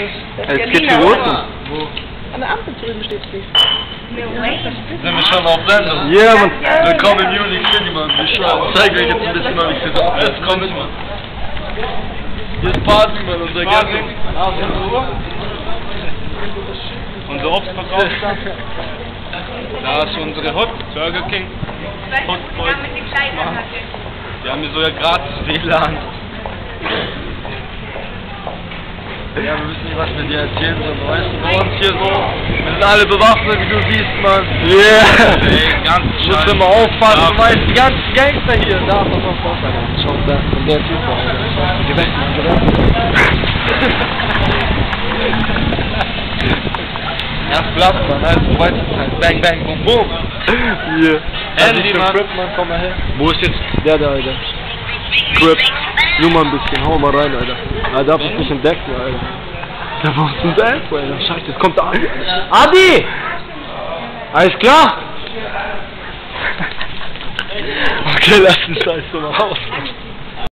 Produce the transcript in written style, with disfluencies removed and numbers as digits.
Es geht für Roten. An der Ampel drüben steht es nicht. Sind wir schon auf Sendung? Ja, Mann. Willkommen in Munich City, Mann. Ich zeige euch jetzt ein bisschen mal, wie es jetzt ab. Jetzt kommt, Mann. Hier ist Party, Mann, unser Gast. Unser Obstverkauf. Da ist unsere Hot, Burger King. Hot Boys. Wir haben hier so ja gratis WLAN. Ja, wir wissen nicht, was wir dir erzählen sollen. Weißt du, bei uns hier so, wir sind alle bewaffnet, wie du siehst, Mann. Yeah! Ey, ganz Du musst immer aufpassen, du weißt, die ganzen Gangster hier. Da, pass auf, Alter. Schau da, von der Typ da, Alter. Geh weg, geh weg. Ja, blatt, Mann, also Weiterzeit. Bang, bang, boom, boom. Hier. Handy, Mann. Crip, Mann, komm mal her. Wo ist jetzt? Der da, Alter. Crip. Nur mal ein bisschen, hau mal rein, Alter. Er darf uns nicht entdecken, Alter. Der war uns ein Elf, Alter. Scheiße, jetzt kommt der Adi, Alter. Adi! Alles klar? Okay, lass den Scheiß so mal raus.